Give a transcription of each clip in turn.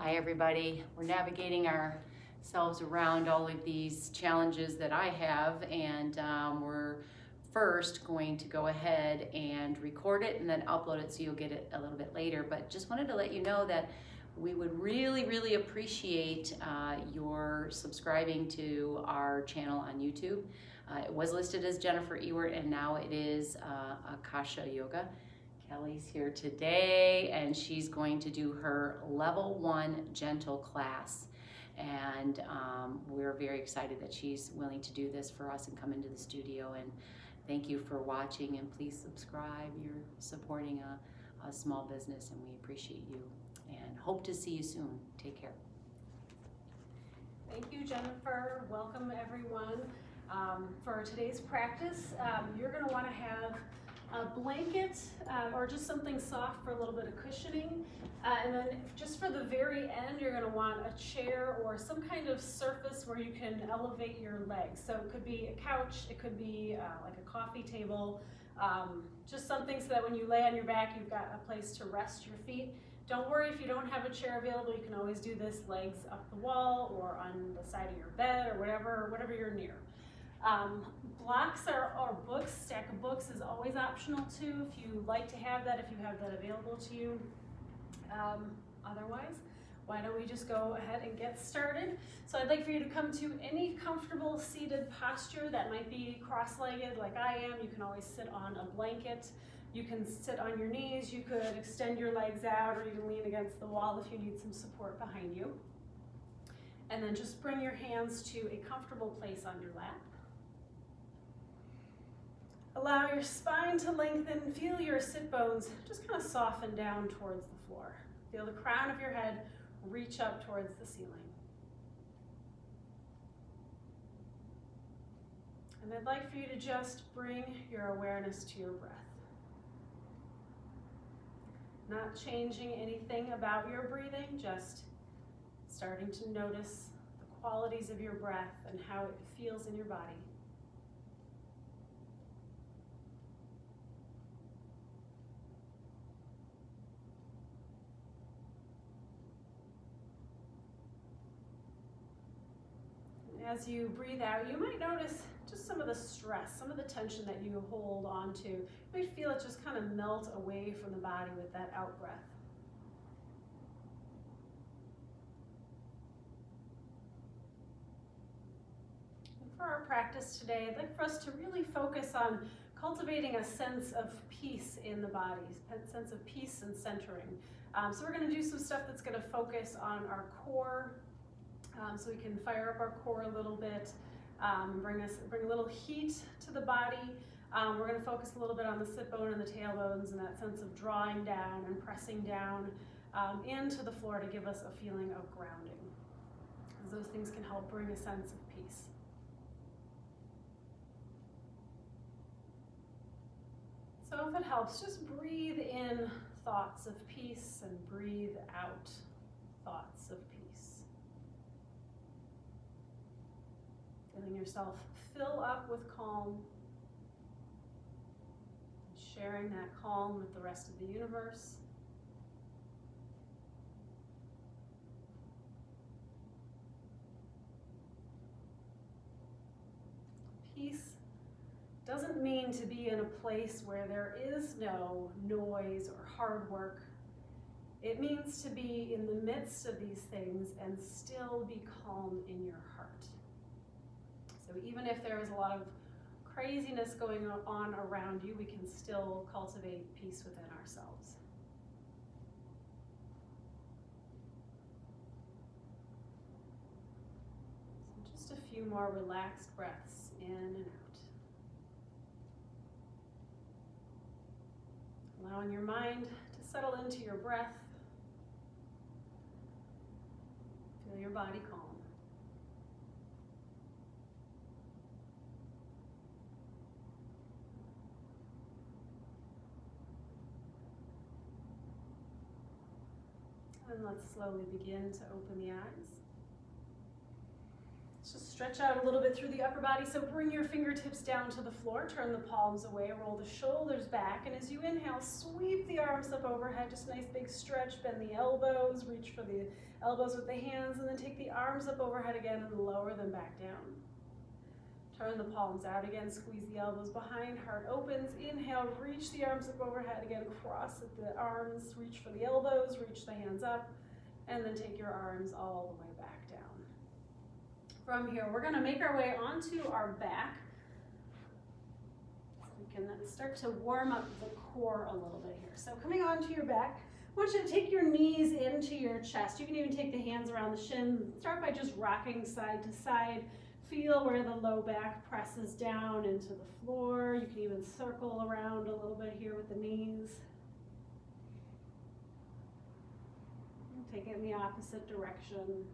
Hi everybody. We're navigating ourselves around all of these challenges that I have, and we're first going to go ahead and record it and then upload it so you'll get it a little bit later. But just wanted to let you know that we would really appreciate your subscribing to our channel on YouTube. It was listed as Jennifer Ewert, and now it is Akasha Yoga. Kelly's here today, and she's going to do her level 1 gentle class, and we're very excited that she's willing to do this for us and come into the studio. And thank you for watching, and please subscribe. You're supporting a small business, and we appreciate you and hope to see you soon. Take care. Thank you, Jennifer. Welcome, everyone. For today's practice, you're going to want to have a blanket or just something soft for a little bit of cushioning. And then just for the very end, you're going to want a chair or some kind of surface where you can elevate your legs. So it could be a couch, it could be like a coffee table, just something so that when you lay on your back, you've got a place to rest your feet. Don't worry if you don't have a chair available. You can always do this legs up the wall or on the side of your bed or whatever you're near. Blocks or books, stack of books is always optional too, if you like to have that, if you have that available to you. Otherwise, why don't we just go ahead and get started? So I'd like for you to come to any comfortable seated posture. That might be cross-legged like I am. You can always sit on a blanket. You can sit on your knees. You could extend your legs out, or you can lean against the wall if you need some support behind you. And then just bring your hands to a comfortable place on your lap. Allow your spine to lengthen. Feel your sit bones just kind of soften down towards the floor. Feel the crown of your head reach up towards the ceiling. And I'd like for you to just bring your awareness to your breath. Not changing anything about your breathing, just starting to notice the qualities of your breath and how it feels in your body. As you breathe out, you might notice just some of the stress, some of the tension that you hold on to. You might feel it just kind of melt away from the body with that out breath. And for our practice today, I'd like for us to really focus on cultivating a sense of peace in the body, a sense of peace and centering. So we're going to do some stuff that's going to focus on our core, so we can fire up our core a little bit, bring a little heat to the body. We're going to focus a little bit on the sit bone and the tailbones and that sense of drawing down and pressing down into the floor to give us a feeling of grounding. Those things can help bring a sense of peace. So if it helps, just breathe in thoughts of peace and breathe out thoughts of peace. Feeling yourself fill up with calm, sharing that calm with the rest of the universe. Peace doesn't mean to be in a place where there is no noise or hard work. It means to be in the midst of these things and still be calm in your heart. So even if there is a lot of craziness going on around you, we can still cultivate peace within ourselves. So just a few more relaxed breaths in and out. Allowing your mind to settle into your breath. Feel your body calm. And let's slowly begin to open the eyes. Just Stretch out a little bit through the upper body, so bring your fingertips down to the floor, turn the palms away, roll the shoulders back, and as you inhale, sweep the arms up overhead, just a nice big stretch, bend the elbows, reach for the elbows with the hands, and then take the arms up overhead again and lower them back down. Turn the palms out again, squeeze the elbows behind, heart opens, inhale, reach the arms up overhead again, cross at the arms, reach for the elbows, reach the hands up, and then take your arms all the way back down. From here, we're gonna make our way onto our back. So we can then start to warm up the core a little bit here. So coming onto your back, I want you to take your knees into your chest. You can even take the hands around the shin. Start by just rocking side to side. Feel where the low back presses down into the floor. You can even circle around a little bit here with the knees. Take it in the opposite direction.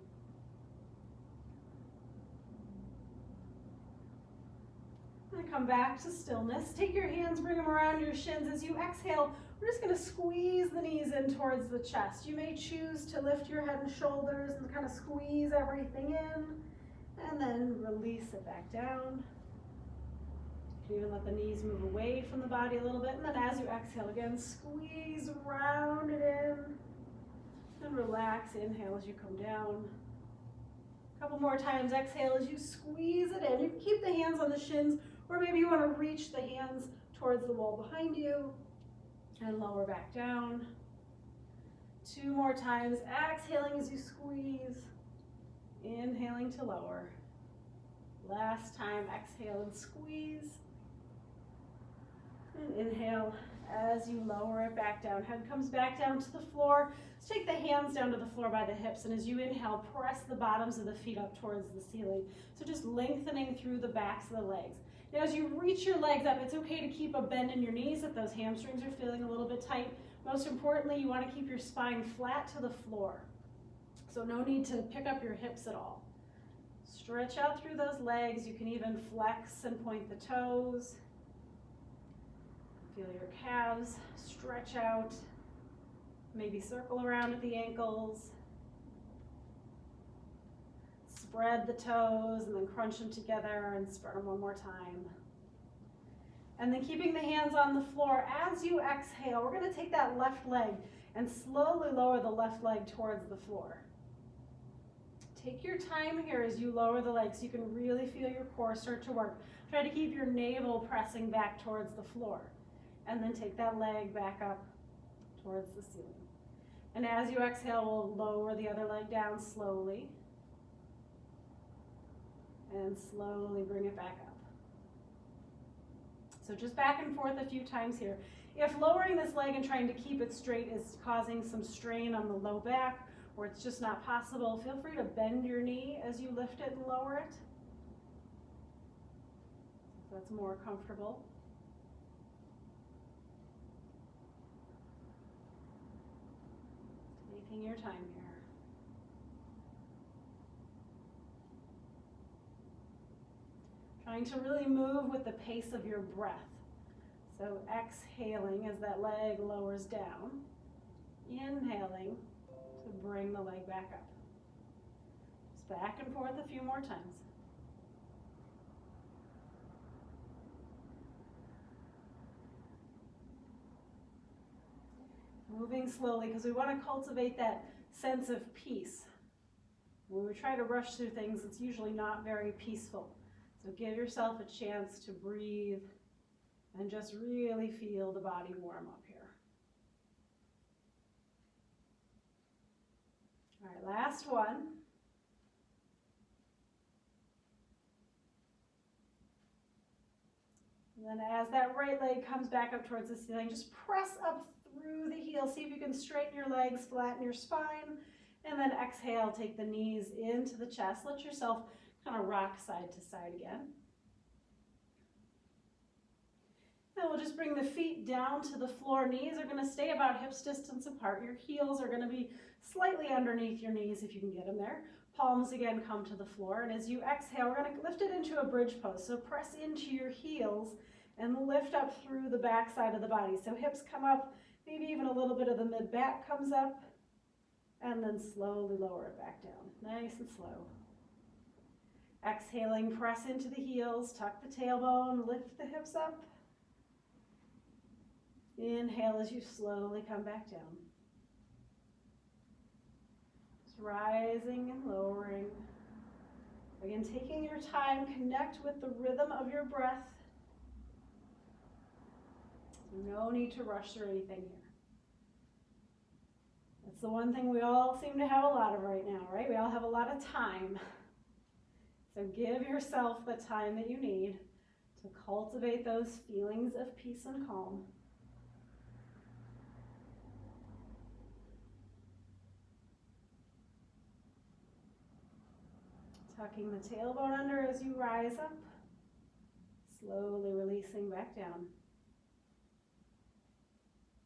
And come back to stillness. Take your hands, bring them around your shins. As you exhale, we're just going to squeeze the knees in towards the chest. You may choose to lift your head and shoulders and kind of squeeze everything in, and then release it back down. You can even let the knees move away from the body a little bit, and then as you exhale again, squeeze, round it in, and relax. Inhale as you come down. A couple more times. Exhale as you squeeze it in. You can keep the hands on the shins, or maybe you want to reach the hands towards the wall behind you and lower back down. 2 more times. Exhaling as you squeeze. Inhaling to lower. Last time. Exhale and squeeze. And inhale as you lower it back down. Head comes back down to the floor. Let's take the hands down to the floor by the hips, and as you inhale, press the bottoms of the feet up towards the ceiling. So just lengthening through the backs of the legs. Now as you reach your legs up, it's okay to keep a bend in your knees if those hamstrings are feeling a little bit tight. Most importantly, you want to keep your spine flat to the floor. So no need to pick up your hips at all. Stretch out through those legs. You can even flex and point the toes. Feel your calves stretch out. Maybe circle around at the ankles. Spread the toes and then crunch them together and spread them one more time. And then keeping the hands on the floor, as you exhale, we're going to take that left leg and slowly lower the left leg towards the floor. Take your time here as you lower the leg so you can really feel your core start to work. Try to keep your navel pressing back towards the floor. And then take that leg back up towards the ceiling. And as you exhale, we'll lower the other leg down slowly. And slowly bring it back up. So just back and forth a few times here. If lowering this leg and trying to keep it straight is causing some strain on the low back, or it's just not possible, feel free to bend your knee as you lift it and lower it. So that's more comfortable. Taking your time here. Trying to really move with the pace of your breath. So exhaling as that leg lowers down. Inhaling to bring the leg back up. Just back and forth a few more times. Moving slowly because we want to cultivate that sense of peace. When we try to rush through things, it's usually not very peaceful. So give yourself a chance to breathe and just really feel the body warm up here. All right, last one. And then as that right leg comes back up towards the ceiling, just press up through the heel. See if you can straighten your legs, flatten your spine, and then exhale, take the knees into the chest. Let yourself kind of rock side to side again. Then we'll just bring the feet down to the floor. Knees are going to stay about hips distance apart. Your heels are going to be slightly underneath your knees if you can get them there. Palms again come to the floor. And as you exhale, we're going to lift it into a bridge pose. So press into your heels and lift up through the back side of the body. So hips come up, maybe even a little bit of the mid-back comes up, and then slowly lower it back down. Nice and slow. Exhaling, press into the heels, tuck the tailbone, lift the hips up. Inhale as you slowly come back down. Just rising and lowering. Again, taking your time, connect with the rhythm of your breath. No need to rush through anything here. That's the one thing we all seem to have a lot of right now, right? We all have a lot of time. So give yourself the time that you need to cultivate those feelings of peace and calm. Tucking the tailbone under as you rise up, slowly releasing back down.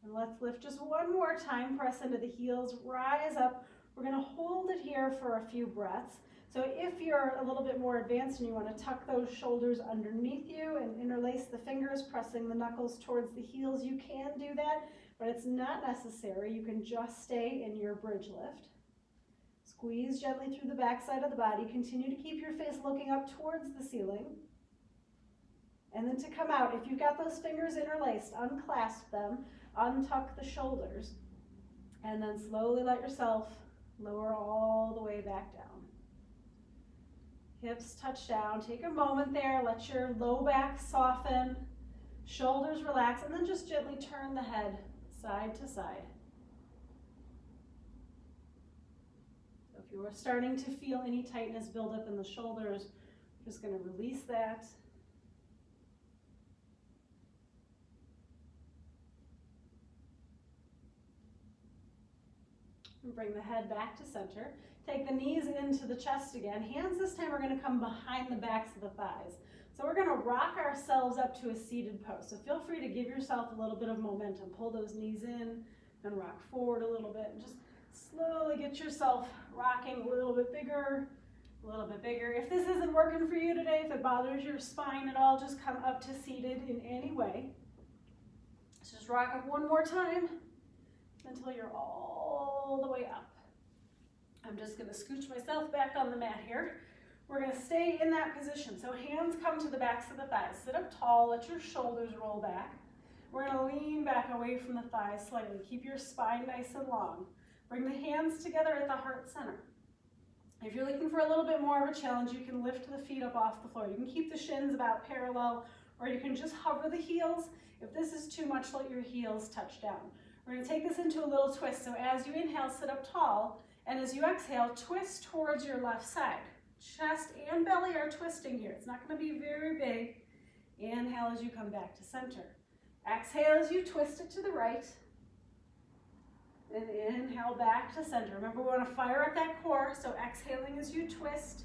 And let's lift just one more time, press into the heels, rise up. We're gonna hold it here for a few breaths. So if you're a little bit more advanced and you wanna tuck those shoulders underneath you and interlace the fingers, pressing the knuckles towards the heels, you can do that, but it's not necessary. You can just stay in your bridge lift. Squeeze gently through the back side of the body. Continue to keep your face looking up towards the ceiling. And then to come out, if you've got those fingers interlaced, unclasp them, untuck the shoulders, and then slowly let yourself lower all the way back down. Hips touch down. Take a moment there. Let your low back soften, shoulders relax, and then just gently turn the head side to side. So if you are starting to feel any tightness build up in the shoulders, I'm just going to release that. And bring the head back to center. Take the knees into the chest again. Hands this time are going to come behind the backs of the thighs. So we're going to rock ourselves up to a seated pose. So feel free to give yourself a little bit of momentum. Pull those knees in and rock forward a little bit. And just slowly get yourself rocking a little bit bigger, a little bit bigger. If this isn't working for you today, if it bothers your spine at all, just come up to seated in any way. Let's just rock up one more time until you're all the way up. I'm just going to scooch myself back on the mat here. We're going to stay in that position. So hands come to the backs of the thighs. Sit up tall, let your shoulders roll back. We're going to lean back away from the thighs slightly. Keep your spine nice and long. Bring the hands together at the heart center. If you're looking for a little bit more of a challenge, you can lift the feet up off the floor. You can keep the shins about parallel, or you can just hover the heels. If this is too much, let your heels touch down. We're going to take this into a little twist. So as you inhale, sit up tall, and as you exhale, twist towards your left side. Chest and belly are twisting here. It's not going to be very big. Inhale as you come back to center. Exhale as you twist it to the right. And inhale back to center. Remember, we want to fire up that core, so exhaling as you twist.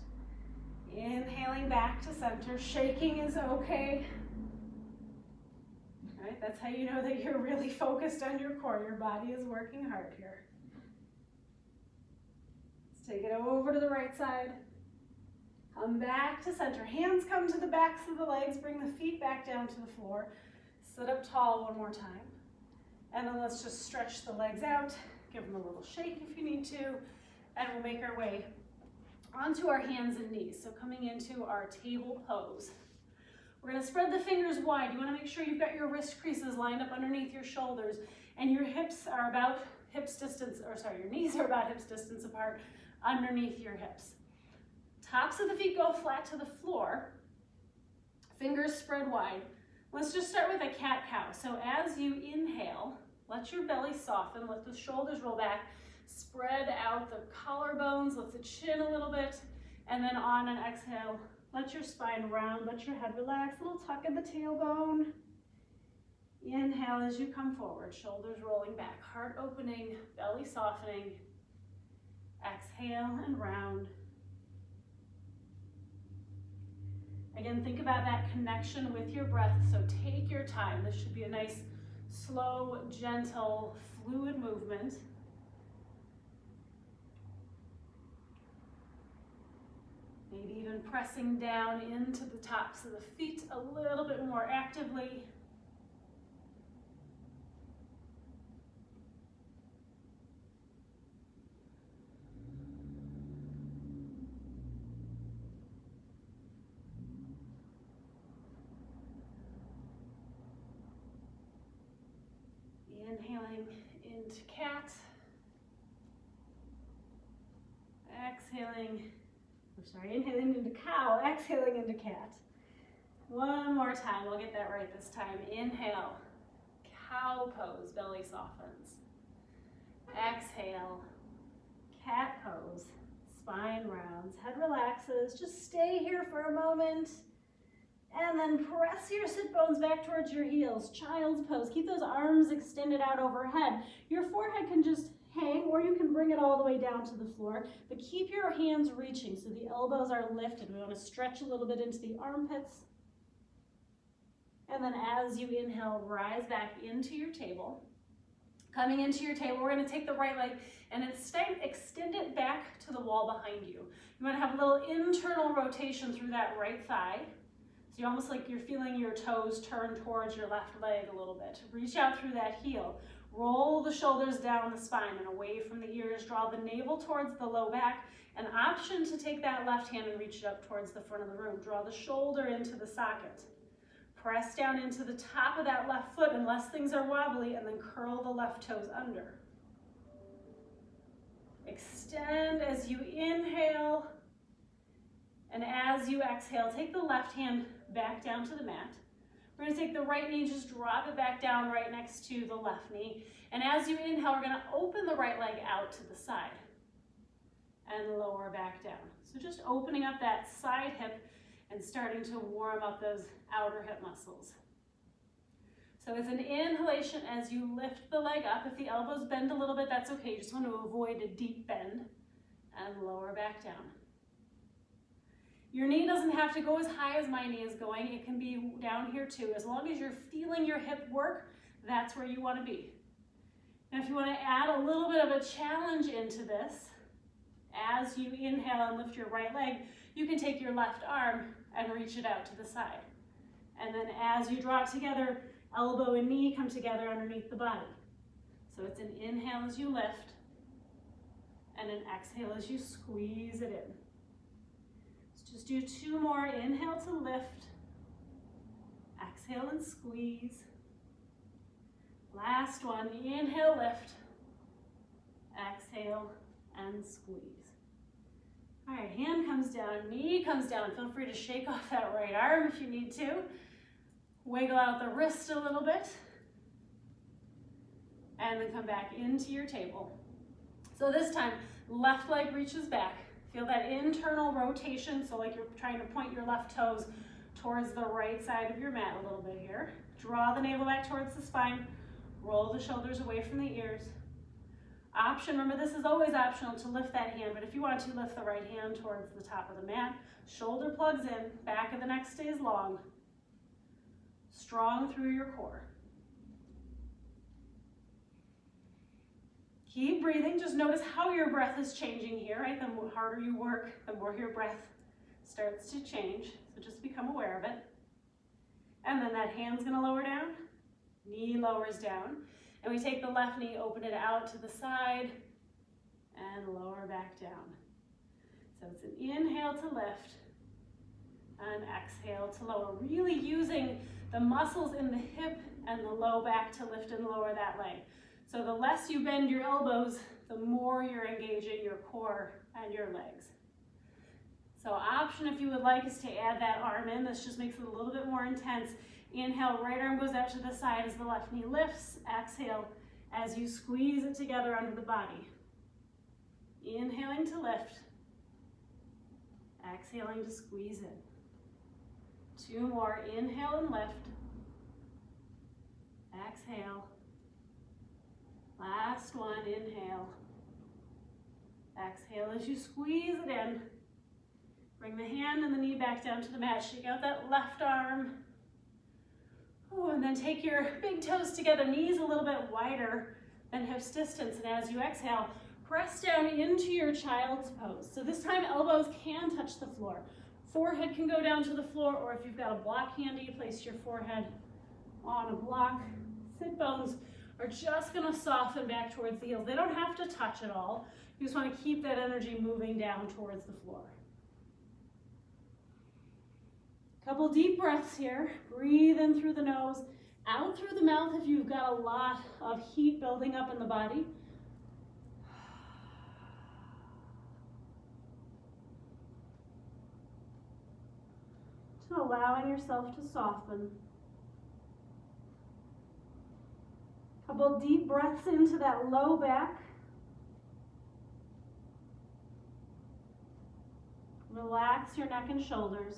Inhaling back to center. Shaking is okay. All right, that's how you know that you're really focused on your core. Your body is working hard here. Let's take it over to the right side. Come back to center. Hands come to the backs of the legs. Bring the feet back down to the floor. Sit up tall one more time. And then let's just stretch the legs out. Give them a little shake if you need to. And we'll make our way onto our hands and knees. So coming into our table pose. We're going to spread the fingers wide. You want to make sure you've got your wrist creases lined up underneath your shoulders. And your hips are about hips distance, or sorry, your knees are about hips distance apart underneath your hips. Tops of the feet go flat to the floor. Fingers spread wide. Let's just start with a cat-cow. So as you inhale, let your belly soften, let the shoulders roll back, spread out the collarbones, lift the chin a little bit, and then on an exhale, let your spine round, let your head relax, a little tuck in the tailbone. Inhale as you come forward, shoulders rolling back, heart opening, belly softening. Exhale and round. Again, think about that connection with your breath, so take your time. This should be a nice, slow, gentle, fluid movement. Maybe even pressing down into the tops of the feet a little bit more actively. Inhaling into cat. Inhaling into cow, exhaling into cat. One more time, we'll get that right this time. Inhale, cow pose, belly softens. Exhale, cat pose, spine rounds, head relaxes. Just stay here for a moment. And then press your sit bones back towards your heels. Child's pose. Keep those arms extended out overhead. Your forehead can just hang, or you can bring it all the way down to the floor, but keep your hands reaching so the elbows are lifted. We want to stretch a little bit into the armpits. And then as you inhale, rise back into your table. Coming into your table, we're going to take the right leg and instead extend it back to the wall behind you. You want to have a little internal rotation through that right thigh. So you're almost like you're feeling your toes turn towards your left leg a little bit. Reach out through that heel. Roll the shoulders down the spine and away from the ears. Draw the navel towards the low back. An option to take that left hand and reach it up towards the front of the room. Draw the shoulder into the socket. Press down into the top of that left foot unless things are wobbly, and then curl the left toes under. Extend as you inhale, and as you exhale, take the left hand back down to the mat. We're going to take the right knee, just drop it back down right next to the left knee. And as you inhale, we're going to open the right leg out to the side and lower back down. So just opening up that side hip and starting to warm up those outer hip muscles. So it's an inhalation as you lift the leg up. If the elbows bend a little bit, that's okay. You just want to avoid a deep bend and lower back down. Your knee doesn't have to go as high as my knee is going. It can be down here too. As long as you're feeling your hip work, that's where you want to be. And if you want to add a little bit of a challenge into this, as you inhale and lift your right leg, you can take your left arm and reach it out to the side. And then as you draw it together, elbow and knee come together underneath the body. So it's an inhale as you lift, and an exhale as you squeeze it in. Just do two more. Inhale to lift. Exhale and squeeze. Last one. Inhale, lift. Exhale and squeeze. All right, hand comes down, knee comes down. Feel free to shake off that right arm if you need to. Wiggle out the wrist a little bit. And then come back into your table. So this time, left leg reaches back. Feel that internal rotation, so like you're trying to point your left toes towards the right side of your mat a little bit here. Draw the navel back towards the spine. Roll the shoulders away from the ears. Option, remember this is always optional to lift that hand, but if you want to, lift the right hand towards the top of the mat. Shoulder plugs in, back of the neck stays long. Strong through your core. Keep breathing. Just notice how your breath is changing here, right? The harder you work, the more your breath starts to change. So just become aware of it. And then that hand's going to lower down. Knee lowers down. And we take the left knee, open it out to the side, and lower back down. So it's an inhale to lift, and exhale to lower. Really using the muscles in the hip and the low back to lift and lower that leg. So the less you bend your elbows, the more you're engaging your core and your legs. So option, if you would like, is to add that arm in. This just makes it a little bit more intense. Inhale, right arm goes out to the side as the left knee lifts. Exhale as you squeeze it together under the body. Inhaling to lift. Exhaling to squeeze in. Two more. Inhale and lift. Exhale. Last one. Inhale. Exhale as you squeeze it in. Bring the hand and the knee back down to the mat. Shake out that left arm. Ooh, and then take your big toes together, knees a little bit wider than hips distance. And as you exhale, press down into your child's pose. So this time elbows can touch the floor. Forehead can go down to the floor, or if you've got a block handy, place your forehead on a block. Sit bones are just gonna soften back towards the heels. They don't have to touch at all. You just wanna keep that energy moving down towards the floor. Couple deep breaths here. Breathe in through the nose Out through the mouth if you've got a lot of heat building up in the body. Just allowing yourself to soften. Couple deep breaths into that low back. Relax your neck and shoulders.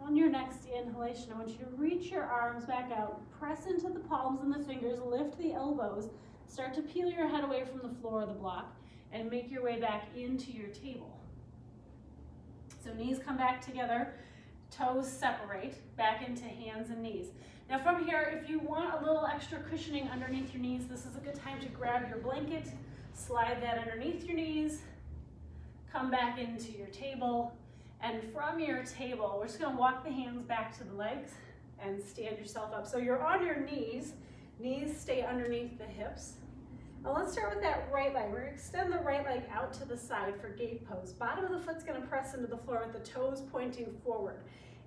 On your next inhalation, I want you to reach your arms back out, press into the palms and the fingers, lift the elbows, start to peel your head away from the floor of the block, and make your way back into your table. So knees come back together, toes separate, back into hands and knees. Now from here, if you want a little extra cushioning underneath your knees, this is a good time to grab your blanket, slide that underneath your knees, come back into your table. And from your table, we're just gonna walk the hands back to the legs and stand yourself up. So you're on your knees stay underneath the hips. Now let's start with that right leg. We're gonna extend the right leg out to the side for gate pose. Bottom of the foot's gonna press into the floor with the toes pointing forward.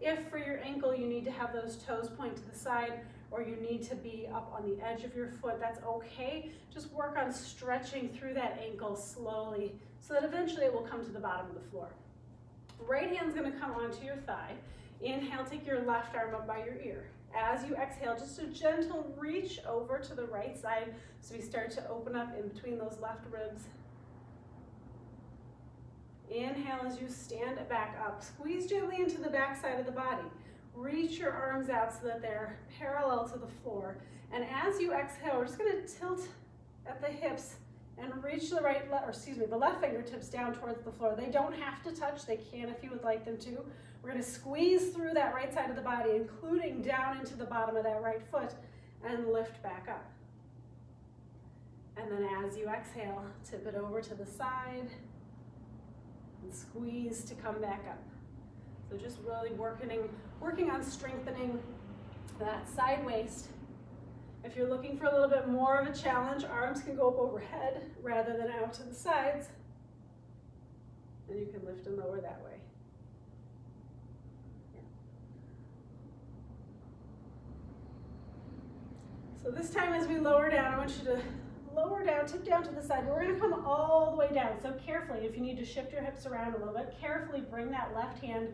If for your ankle you need to have those toes point to the side or you need to be up on the edge of your foot, that's okay. Just work on stretching through that ankle slowly so that eventually it will come to the bottom of the floor. Right hand's gonna come onto your thigh. Inhale, take your left arm up by your ear. As you exhale, just a gentle reach over to the right side so we start to open up in between those left ribs. Inhale as you stand back up. Squeeze gently into the back side of the body. Reach your arms out so that they're parallel to the floor. And as you exhale, we're just gonna tilt at the hips and reach the the left fingertips down towards the floor. They don't have to touch, they can if you would like them to. We're gonna squeeze through that right side of the body, including down into the bottom of that right foot, and lift back up. And then as you exhale, tip it over to the side, and squeeze to come back up. So just really working on strengthening that side waist. If you're looking for a little bit more of a challenge, arms can go up overhead rather than out to the sides. And you can lift and lower that way. So this time as we lower down, I want you to lower down, tip down to the side. We're gonna come all the way down. So carefully, if you need to shift your hips around a little bit, carefully bring that left hand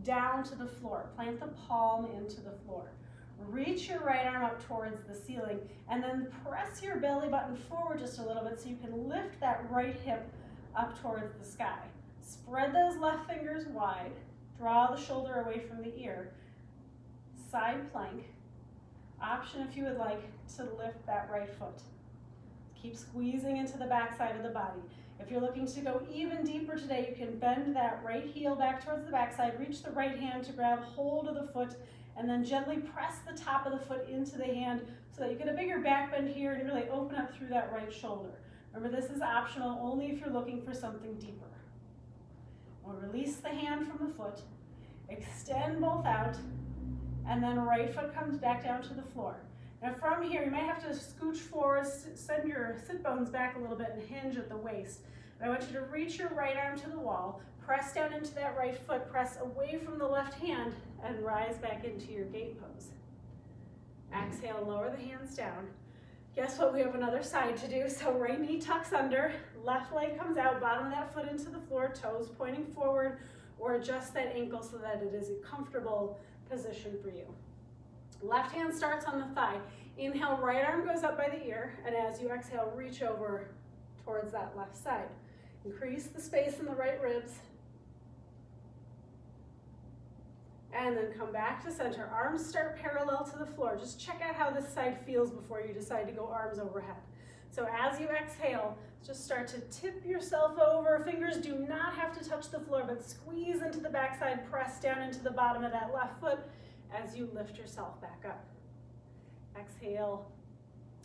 down to the floor. Plant the palm into the floor. Reach your right arm up towards the ceiling and then press your belly button forward just a little bit so you can lift that right hip up towards the sky. Spread those left fingers wide. Draw the shoulder away from the ear. Side plank. Option if you would like to lift that right foot. Keep squeezing into the back side of the body. If you're looking to go even deeper today, you can bend that right heel back towards the backside, reach the right hand to grab hold of the foot, and then gently press the top of the foot into the hand so that you get a bigger back bend here and really open up through that right shoulder. Remember, this is optional only if you're looking for something deeper. We'll release the hand from the foot, extend both out, and then right foot comes back down to the floor. Now from here, you might have to scooch forward, send your sit bones back a little bit and hinge at the waist. But I want you to reach your right arm to the wall, press down into that right foot, press away from the left hand, and rise back into your gate pose. Exhale, lower the hands down. Guess what, we have another side to do. So right knee tucks under, left leg comes out, bottom of that foot into the floor, toes pointing forward, or adjust that ankle so that it is a comfortable position for you. Left hand starts on the thigh. Inhale, right arm goes up by the ear, and as you exhale, reach over towards that left side. Increase the space in the right ribs. And then come back to center. Arms start parallel to the floor. Just check out how this side feels before you decide to go arms overhead. So as you exhale, just start to tip yourself over. Fingers do not have to touch the floor, but squeeze into the backside, press down into the bottom of that left foot as you lift yourself back up. Exhale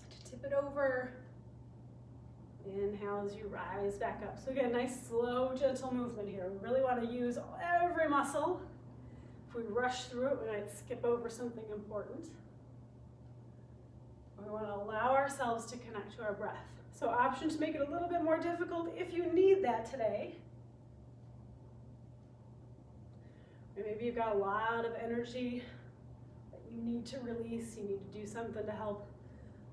to tip it over. Inhale as you rise back up. So again, nice, slow, gentle movement here. We really want to use every muscle. If we rush through it, we might skip over something important. We want to allow ourselves to connect to our breath. So option to make it a little bit more difficult if you need that today. Or maybe you've got a lot of energy that you need to release. You need to do something to help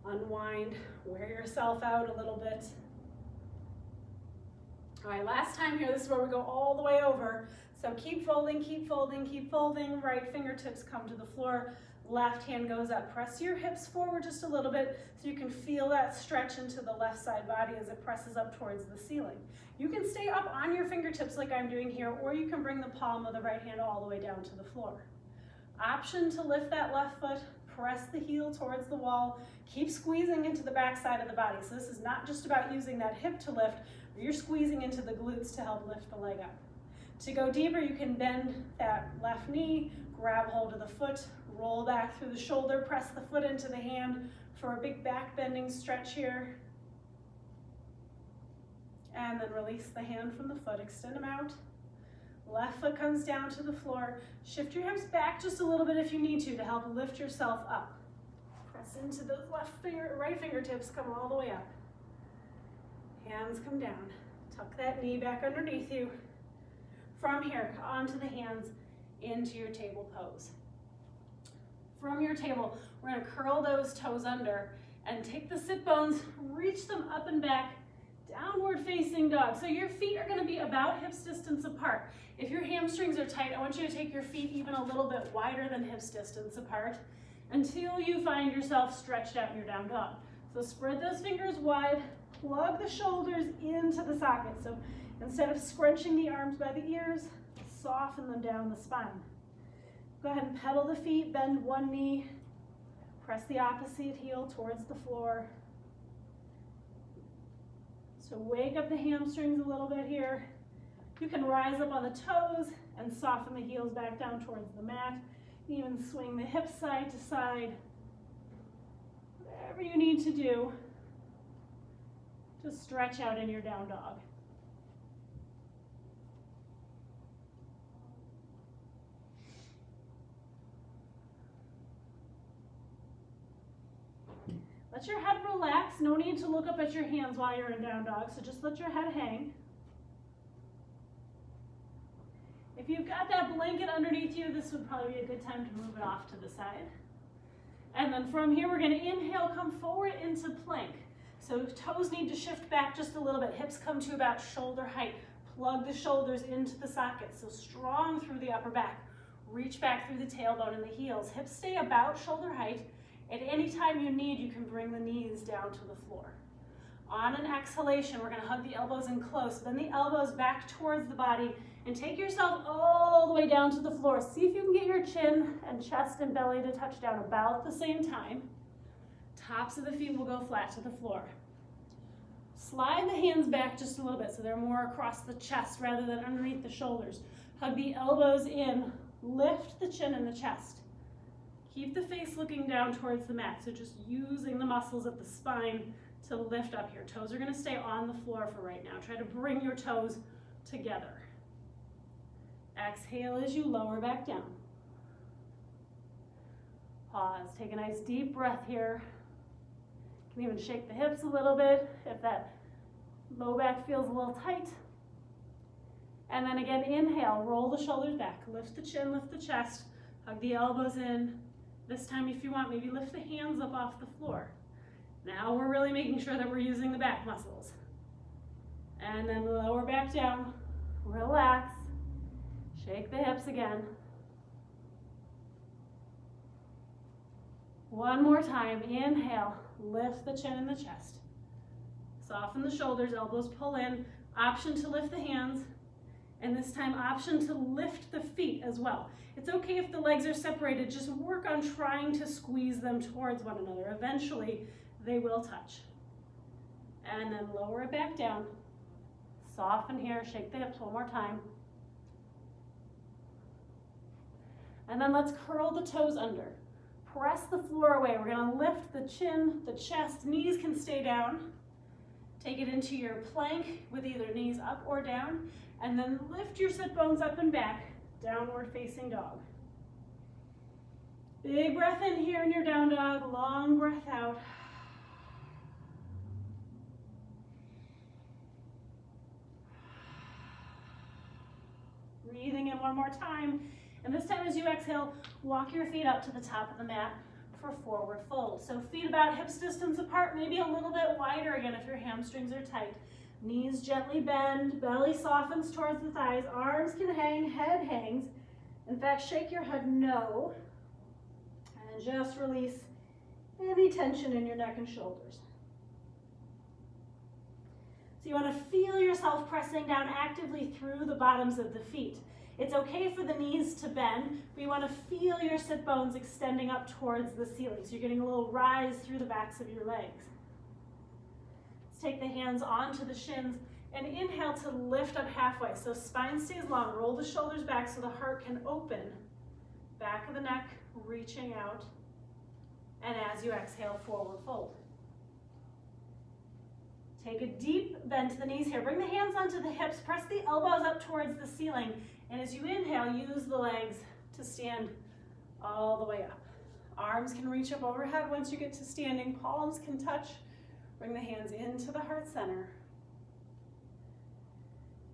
unwind, wear yourself out a little bit. All right, last time here, this is where we go all the way over. So keep folding, keep folding, keep folding. Right fingertips come to the floor. Left hand goes up. Press your hips forward just a little bit so you can feel that stretch into the left side body as it presses up towards the ceiling. You can stay up on your fingertips like I'm doing here, or you can bring the palm of the right hand all the way down to the floor. Option to lift that left foot, press the heel towards the wall, keep squeezing into the back side of the body. So this is not just about using that hip to lift, but you're squeezing into the glutes to help lift the leg up. To go deeper, you can bend that left knee, grab hold of the foot, roll back through the shoulder, press the foot into the hand for a big back bending stretch here. And then release the hand from the foot, extend them out. Left foot comes down to the floor. Shift your hips back just a little bit if you need to help lift yourself up. Press into those right fingertips, come all the way up. Hands come down. Tuck that knee back underneath you. From here, onto the hands, into your table pose. From your table, we're gonna curl those toes under and take the sit bones, reach them up and back, downward facing dog. So your feet are gonna be about hips distance apart. If your hamstrings are tight, I want you to take your feet even a little bit wider than hips distance apart until you find yourself stretched out in your down dog. So spread those fingers wide, plug the shoulders into the socket. So instead of scrunching the arms by the ears, soften them down the spine. Go ahead and pedal the feet, bend one knee, press the opposite heel towards the floor. So wake up the hamstrings a little bit here. You can rise up on the toes and soften the heels back down towards the mat. Even swing the hips side to side. Whatever you need to do to stretch out in your down dog. Let your head relax. No need to look up at your hands while you're in down dog, so just let your head hang. If you've got that blanket underneath you, this would probably be a good time to move it off to the side. And then from here, we're gonna inhale, come forward into plank. So toes need to shift back just a little bit. Hips come to about shoulder height. Plug the shoulders into the socket, so strong through the upper back. Reach back through the tailbone and the heels. Hips stay about shoulder height. At any time you need, you can bring the knees down to the floor. On an exhalation, we're gonna hug the elbows in close, bend the elbows back towards the body, and take yourself all the way down to the floor. See if you can get your chin and chest and belly to touch down about the same time. Tops of the feet will go flat to the floor. Slide the hands back just a little bit so they're more across the chest rather than underneath the shoulders. Hug the elbows in, lift the chin and the chest. Keep the face looking down towards the mat, so just using the muscles of the spine to lift up here. Toes are gonna stay on the floor for right now. Try to bring your toes together. Exhale as you lower back down. Pause, take a nice deep breath here. You can even shake the hips a little bit if that low back feels a little tight. And then again, inhale, roll the shoulders back, lift the chin, lift the chest, hug the elbows in. This time, if you want, maybe lift the hands up off the floor. Now we're really making sure that we're using the back muscles. And then lower back down, relax, shake the hips again. One more time, inhale, lift the chin and the chest. Soften the shoulders, elbows pull in, option to lift the hands, and this time option to lift the feet as well. It's okay if the legs are separated, just work on trying to squeeze them towards one another. Eventually, they will touch. And then lower it back down. Soften here, shake the hips one more time. And then let's curl the toes under. Press the floor away. We're gonna lift the chin, the chest, knees can stay down. Take it into your plank with either knees up or down, and then lift your sit bones up and back, downward facing dog. Big breath in here in your down dog, long breath out. Breathing in one more time. And this time as you exhale, walk your feet up to the top of the mat for forward fold. So feet about hips distance apart, maybe a little bit wider again if your hamstrings are tight. Knees gently bend, belly softens towards the thighs, arms can hang, head hangs. In fact, shake your head no, and just release any tension in your neck and shoulders. So you want to feel yourself pressing down actively through the bottoms of the feet. It's okay for the knees to bend, but you want to feel your sit bones extending up towards the ceiling. So you're getting a little rise through the backs of your legs. Let's take the hands onto the shins and inhale to lift up halfway. So spine stays long, roll the shoulders back so the heart can open. Back of the neck, reaching out. And as you exhale, forward fold. Take a deep bend to the knees here. Bring the hands onto the hips, press the elbows up towards the ceiling. And as you inhale, use the legs to stand all the way up. Arms can reach up overhead once you get to standing. Palms can touch. Bring the hands into the heart center.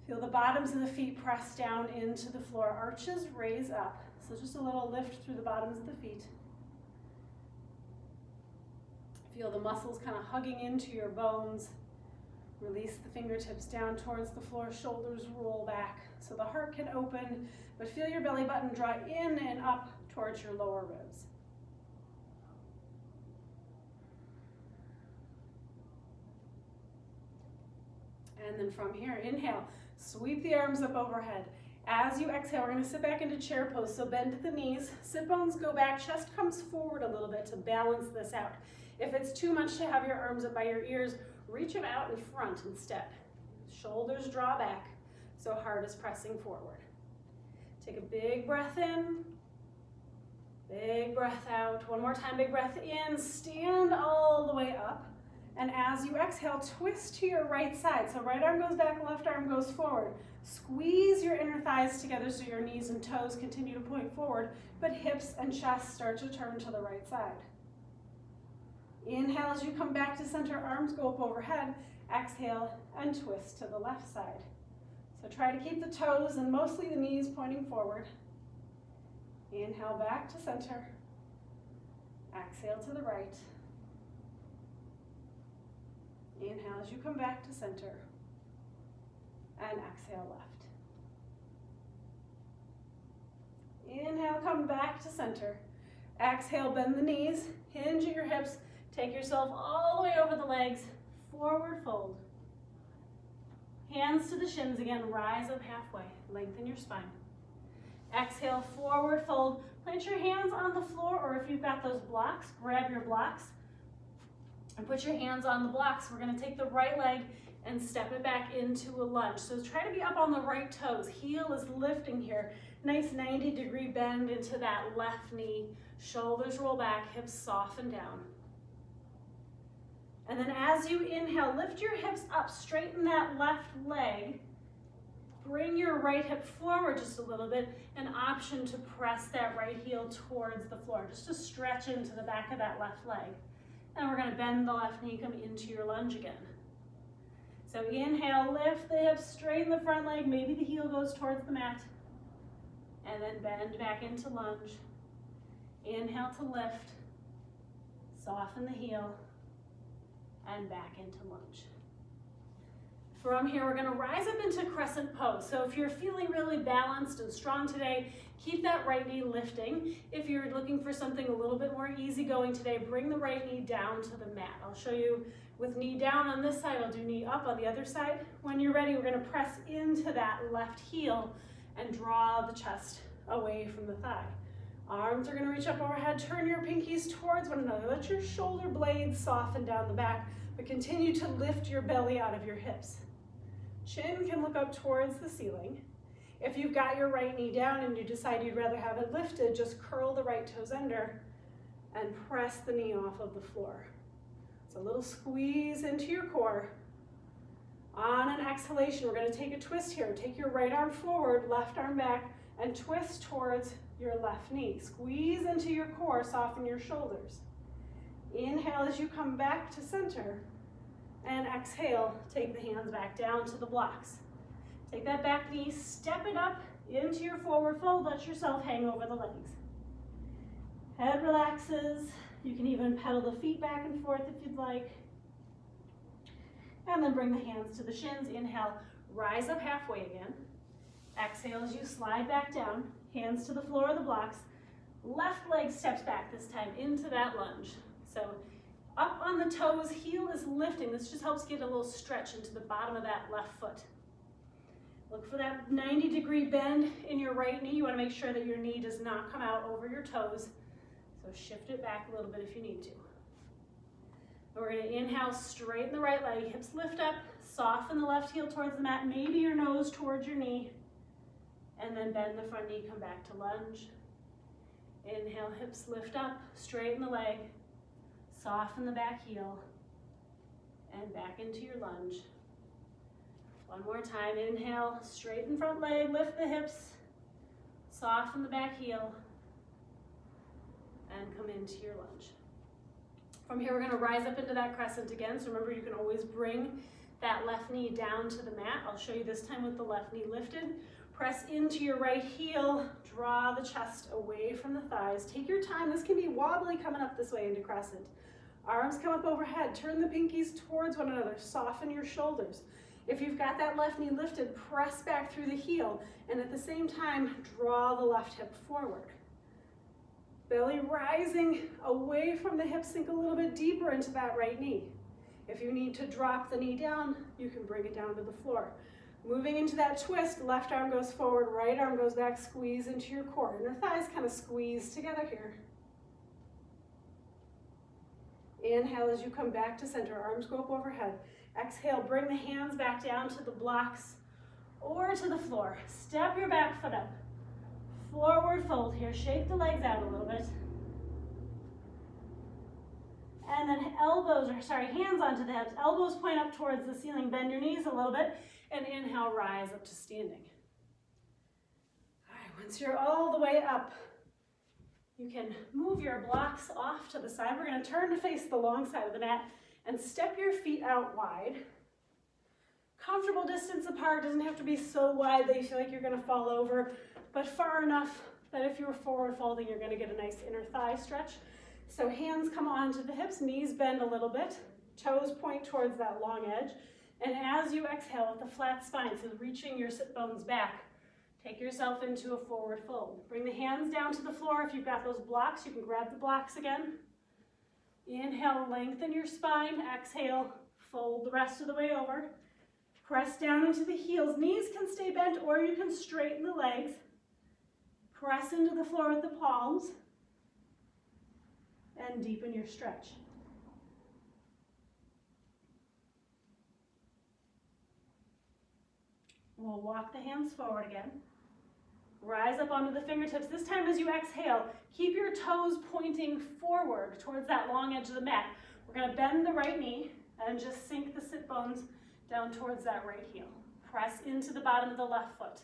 Feel the bottoms of the feet press down into the floor. Arches raise up. So just a little lift through the bottoms of the feet. Feel the muscles kind of hugging into your bones. Release the fingertips down towards the floor, shoulders roll back so the heart can open, but feel your belly button draw in and up towards your lower ribs. And then from here, inhale, sweep the arms up overhead. As you exhale, we're going to sit back into chair pose, so bend the knees, sit bones go back, chest comes forward a little bit to balance this out. If it's too much to have your arms up by your ears, reach them out in front instead. Shoulders draw back, so heart is pressing forward. Take a big breath in, big breath out. One more time, big breath in, stand all the way up. And as you exhale, twist to your right side. So right arm goes back, left arm goes forward. Squeeze your inner thighs together so your knees and toes continue to point forward, but hips and chest start to turn to the right side. Inhale as you come back to center, arms go up overhead. Exhale and twist to the left side. So try to keep the toes and mostly the knees pointing forward. Inhale back to center. Exhale to the right. Inhale as you come back to center. And exhale left. Inhale, come back to center. Exhale, bend the knees, hinge at your hips. Take yourself all the way over the legs, forward fold. Hands to the shins again, rise up halfway, lengthen your spine. Exhale, forward fold. Plant your hands on the floor, or if you've got those blocks, grab your blocks and put your hands on the blocks. We're gonna take the right leg and step it back into a lunge. So try to be up on the right toes. Heel is lifting here. Nice 90-degree bend into that left knee. Shoulders roll back, hips soften down. And then as you inhale, lift your hips up, straighten that left leg. Bring your right hip forward just a little bit, an option to press that right heel towards the floor, just to stretch into the back of that left leg. And we're gonna bend the left knee, come into your lunge again. So inhale, lift the hips, straighten the front leg, maybe the heel goes towards the mat. And then bend back into lunge. Inhale to lift, soften the heel, and back into lunge. From here, we're gonna rise up into crescent pose. So if you're feeling really balanced and strong today, keep that right knee lifting. If you're looking for something a little bit more easygoing today, bring the right knee down to the mat. I'll show you with knee down on this side, I'll do knee up on the other side. When you're ready, we're gonna press into that left heel and draw the chest away from the thigh. Arms are gonna reach up overhead, turn your pinkies towards one another. Let your shoulder blades soften down the back, but continue to lift your belly out of your hips. Chin can look up towards the ceiling. If you've got your right knee down and you decide you'd rather have it lifted, just curl the right toes under and press the knee off of the floor. So a little squeeze into your core. On an exhalation, we're going to take a twist here. Take your right arm forward, left arm back, and twist towards your left knee. Squeeze into your core, soften your shoulders. Inhale as you come back to center, and exhale, take the hands back down to the blocks. Take that back knee, step it up into your forward fold, let yourself hang over the legs. Head relaxes. You can even pedal the feet back and forth if you'd like. And then bring the hands to the shins. Inhale, rise up halfway again. Exhale as you slide back down, hands to the floor of the blocks. Left leg steps back this time into that lunge. So up on the toes, heel is lifting. This just helps get a little stretch into the bottom of that left foot. Look for that 90-degree bend in your right knee. You want to make sure that your knee does not come out over your toes. So shift it back a little bit if you need to. And we're going to inhale, straighten the right leg, hips lift up, soften the left heel towards the mat, maybe your nose towards your knee, and then bend the front knee, come back to lunge. Inhale, hips lift up, straighten the leg, soften the back heel, and back into your lunge. One more time, inhale, straighten front leg, lift the hips, soften the back heel, and come into your lunge. From here, we're going to rise up into that crescent again. So remember, you can always bring that left knee down to the mat. I'll show you this time with the left knee lifted. Press into your right heel, draw the chest away from the thighs. Take your time. This can be wobbly coming up this way into crescent. Arms come up overhead. Turn the pinkies towards one another. Soften your shoulders. If you've got that left knee lifted, press back through the heel, and at the same time, draw the left hip forward. Belly rising away from the hip, sink a little bit deeper into that right knee. If you need to drop the knee down, you can bring it down to the floor. Moving into that twist, left arm goes forward, right arm goes back, squeeze into your core. Inner thighs kind of squeeze together here. Inhale as you come back to center, arms go up overhead. Exhale, bring the hands back down to the blocks or to the floor. Step your back foot up. Forward fold here, shake the legs out a little bit. And then hands onto the hips, elbows point up towards the ceiling, bend your knees a little bit, and inhale, rise up to standing. All right, once you're all the way up, you can move your blocks off to the side. We're gonna turn to face the long side of the mat and step your feet out wide. Comfortable distance apart, doesn't have to be so wide that you feel like you're gonna fall over, but far enough that if you're forward folding, you're gonna get a nice inner thigh stretch. So hands come onto the hips, knees bend a little bit, toes point towards that long edge. And as you exhale with a flat spine, so reaching your sit bones back, take yourself into a forward fold. Bring the hands down to the floor. If you've got those blocks, you can grab the blocks again. Inhale, lengthen your spine. Exhale, fold the rest of the way over. Press down into the heels. Knees can stay bent or you can straighten the legs. Press into the floor with the palms and deepen your stretch. We'll walk the hands forward again. Rise up onto the fingertips. This time as you exhale, keep your toes pointing forward towards that long edge of the mat. We're going to bend the right knee and just sink the sit bones down towards that right heel. Press into the bottom of the left foot.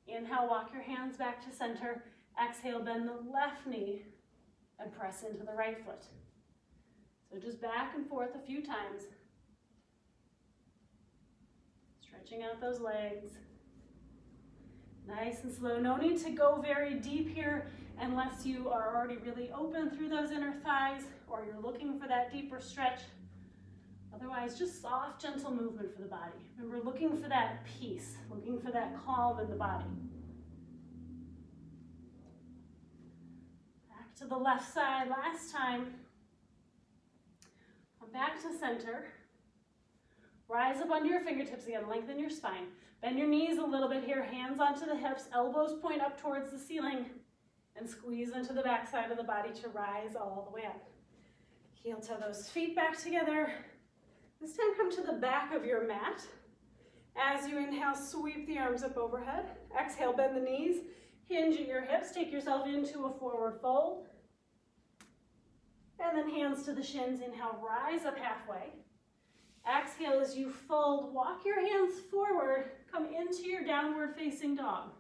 Inhale, walk your hands back to center. Exhale, bend the left knee and press into the right foot. So just back and forth a few times. Stretching out those legs. Nice and slow. No need to go very deep here unless you are already really open through those inner thighs or you're looking for that deeper stretch. Otherwise, just soft, gentle movement for the body. Remember, looking for that peace, looking for that calm in the body. Back to the left side. Last time. Come back to center. Rise up onto your fingertips again. Lengthen your spine. Bend your knees a little bit here. Hands onto the hips. Elbows point up towards the ceiling. And squeeze into the back side of the body to rise all the way up. Heel toe those feet back together. This time come to the back of your mat. As you inhale, sweep the arms up overhead. Exhale, bend the knees. Hinge at your hips. Take yourself into a forward fold. And then hands to the shins. Inhale, rise up halfway. Exhale as you fold, walk your hands forward, come into your downward facing dog.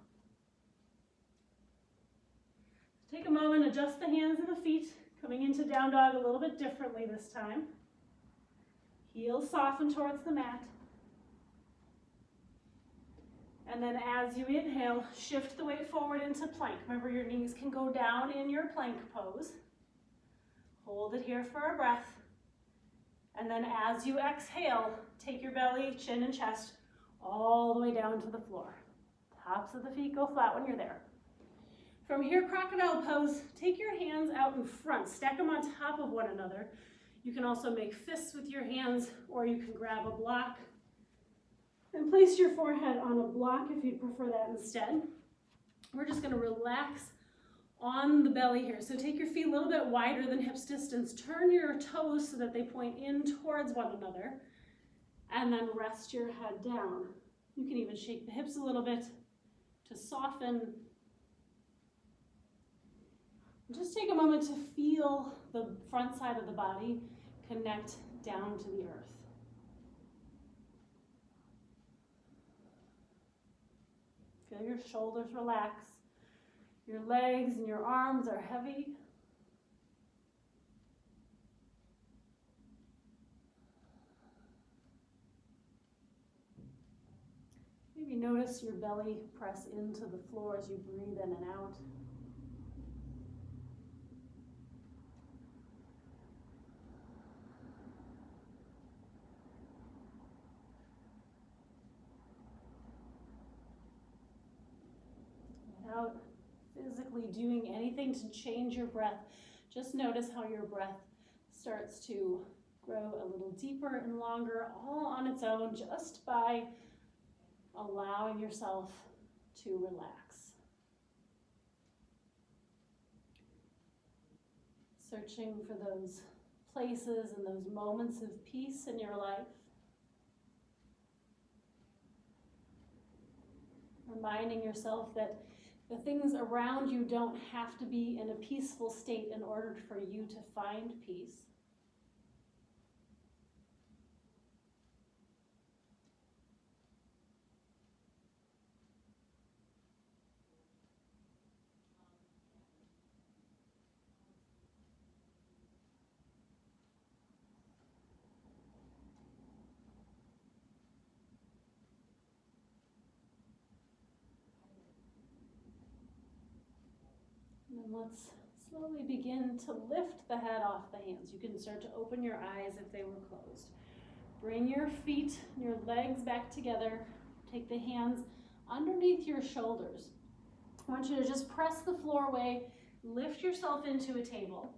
Take a moment, adjust the hands and the feet, coming into down dog a little bit differently this time. Heels soften towards the mat. And then as you inhale, shift the weight forward into plank. Remember, your knees can go down in your plank pose. Hold it here for a breath. And then as you exhale, take your belly, chin, and chest all the way down to the floor. Tops of the feet go flat when you're there. From here, crocodile pose, take your hands out in front, stack them on top of one another. You can also make fists with your hands, or you can grab a block and place your forehead on a block if you'd prefer that instead. We're just gonna relax on the belly here. So take your feet a little bit wider than hips distance. Turn your toes so that they point in towards one another, and then rest your head down. You can even shake the hips a little bit to soften. Just take a moment to feel the front side of the body connect down to the earth. Feel your shoulders relax. Your legs and your arms are heavy. Maybe notice your belly press into the floor as you breathe in and out. Without physically doing anything to change your breath, just notice how your breath starts to grow a little deeper and longer, all on its own, just by allowing yourself to relax. Searching for those places and those moments of peace in your life. Reminding yourself that the things around you don't have to be in a peaceful state in order for you to find peace. And let's slowly begin to lift the head off the hands. You can start to open your eyes if they were closed. Bring your feet, your legs back together. Take the hands underneath your shoulders. I want you to just press the floor away, lift yourself into a table.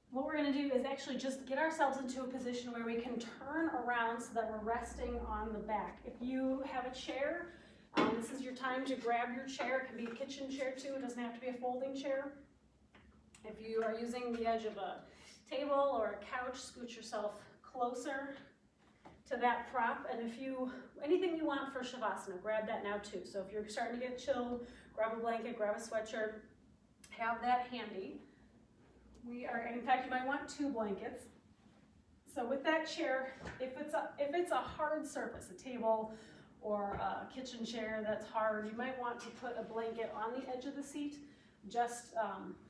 What we're going to do is actually just get ourselves into a position where we can turn around so that we're resting on the back. If you have a chair, this is your time to grab your chair. It can be a kitchen chair too. It doesn't have to be a folding chair. If you are using the edge of a table or a couch, scoot yourself closer to that prop. And if you, anything you want for Shavasana, grab that now too. So if you're starting to get chilled, grab a blanket, grab a sweatshirt, have that handy. In fact, you might want 2 blankets. So with that chair, if it's a hard surface, a table, or a kitchen chair that's hard, you might want to put a blanket on the edge of the seat just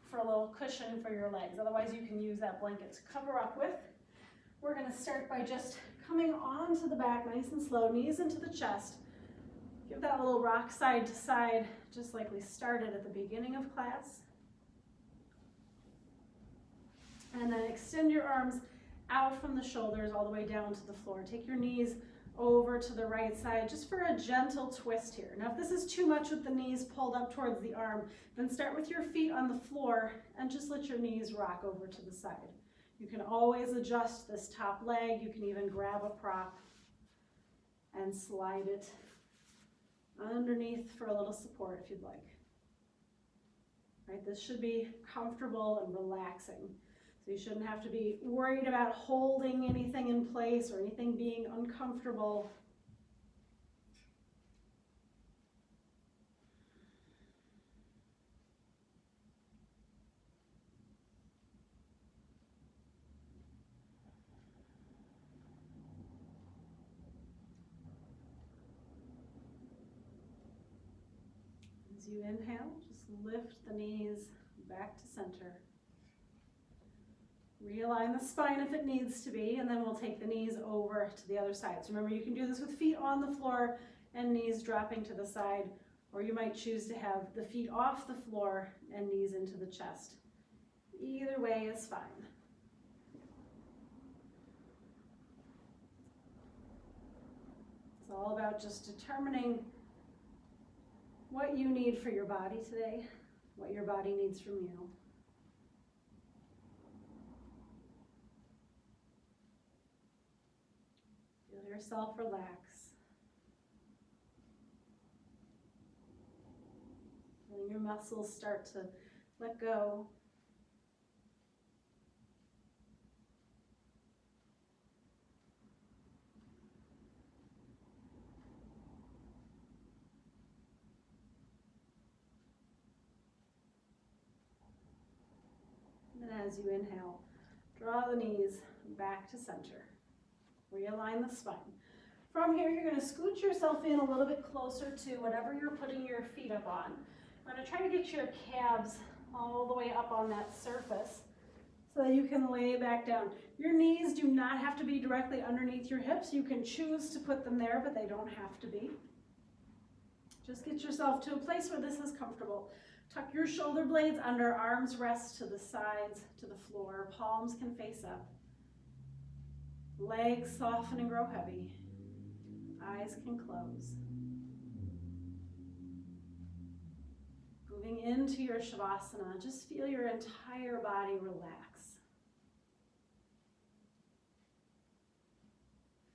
for a little cushion for your legs. Otherwise, you can use that blanket to cover up with. We're going to start by just coming onto the back nice and slow, knees into the chest. Give that little rock side to side, just like we started at the beginning of class. And then extend your arms out from the shoulders all the way down to the floor. Take your knees over to the right side just for a gentle twist here. Now, if this is too much with the knees pulled up towards the arm, then start with your feet on the floor and just let your knees rock over to the side. You can always adjust this top leg. You can even grab a prop and slide it underneath for a little support if you'd like. Right, this should be comfortable and relaxing. So you shouldn't have to be worried about holding anything in place or anything being uncomfortable. As you inhale, just lift the knees back to center. Realign the spine if it needs to be, and then we'll take the knees over to the other side. So remember, you can do this with feet on the floor and knees dropping to the side, or you might choose to have the feet off the floor and knees into the chest. Either way is fine. It's all about just determining what you need for your body today, what your body needs from you. Feel yourself relax. Feeling your muscles start to let go. And then as you inhale, draw the knees back to center. Realign the spine. From here, you're going to scoot yourself in a little bit closer to whatever you're putting your feet up on. We're going to try to get your calves all the way up on that surface so that you can lay back down. Your knees do not have to be directly underneath your hips. You can choose to put them there, but they don't have to be. Just get yourself to a place where this is comfortable. Tuck your shoulder blades under, arms rest to the sides, to the floor. Palms can face up. Legs soften and grow heavy. Eyes can close. Moving into your Shavasana, just feel your entire body relax.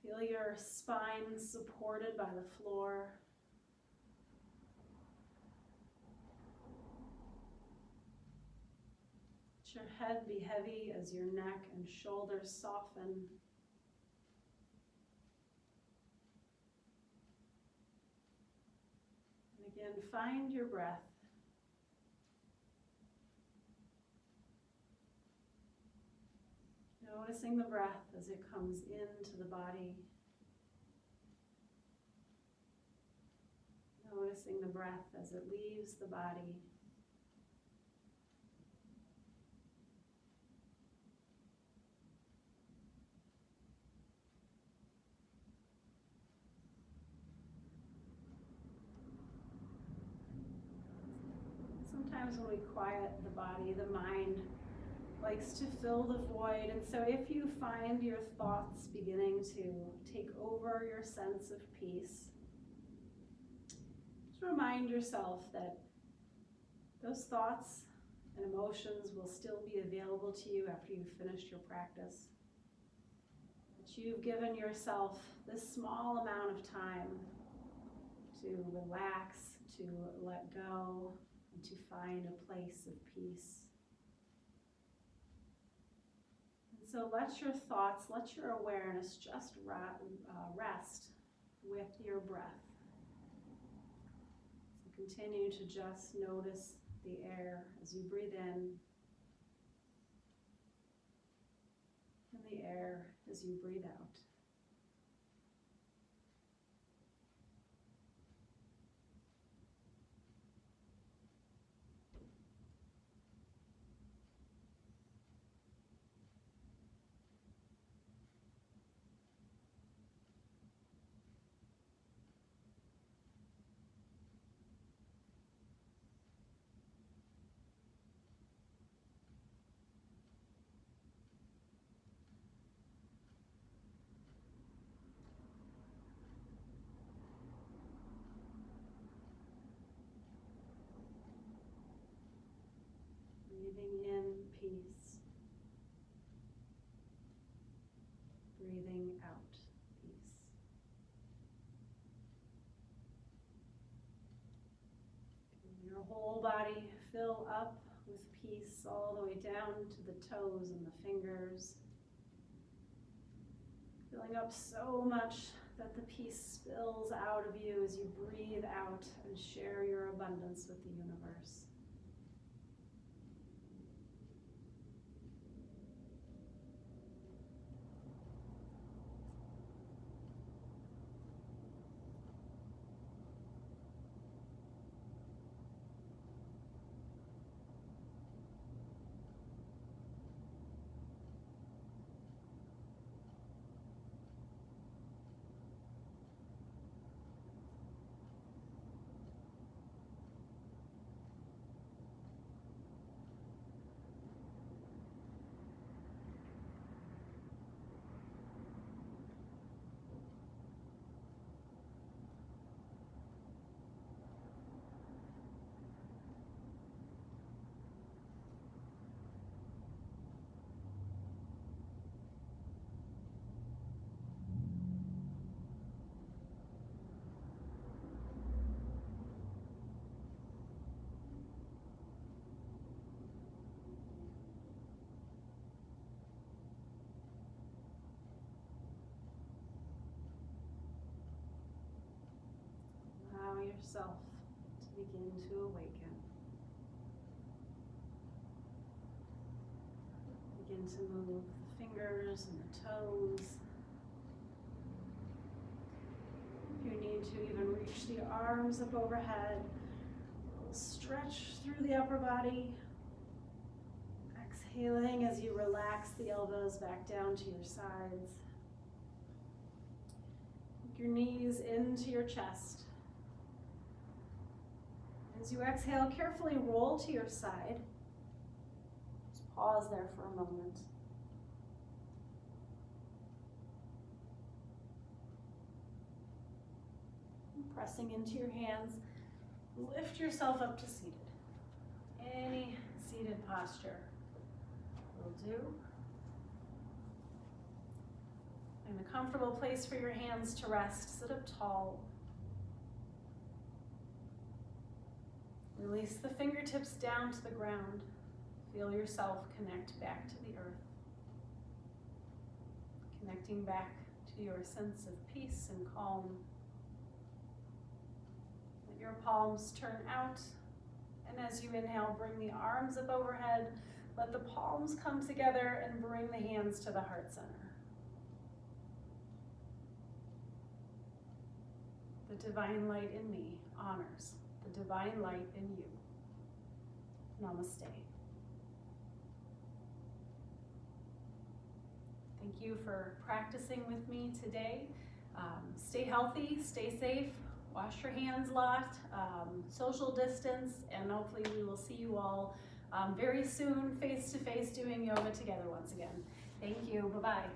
Feel your spine supported by the floor. Let your head be heavy as your neck and shoulders soften. And again, find your breath. Noticing the breath as it comes into the body. Noticing the breath as it leaves the body. Sometimes when we quiet the body, the mind likes to fill the void. And so if you find your thoughts beginning to take over your sense of peace, just remind yourself that those thoughts and emotions will still be available to you after you've finished your practice. That you've given yourself this small amount of time to relax, to let go, and to find a place of peace. And so let your thoughts, let your awareness just rest with your breath. So continue to just notice the air as you breathe in, and the air as you breathe out. Breathing in peace. Breathing out peace. Your whole body fill up with peace all the way down to the toes and the fingers. Filling up so much that the peace spills out of you as you breathe out and share your abundance with the universe. yourself to begin to awaken. Begin to move the fingers and the toes. If you need to even reach the arms up overhead, stretch through the upper body. Exhaling as you relax the elbows back down to your sides. Take your knees into your chest. As you exhale, carefully roll to your side. Just pause there for a moment. Pressing into your hands, lift yourself up to seated. Any seated posture will do. Find a comfortable place for your hands to rest. Sit up tall. Release the fingertips down to the ground. Feel yourself connect back to the earth. Connecting back to your sense of peace and calm. Let your palms turn out. And as you inhale, bring the arms up overhead. Let the palms come together and bring the hands to the heart center. The divine light in me honors the divine light in you. Namaste. Thank you for practicing with me today. Stay healthy, stay safe, wash your hands a lot, social distance, and hopefully we will see you all very soon, face to face, doing yoga together once again. Thank you. Bye-bye.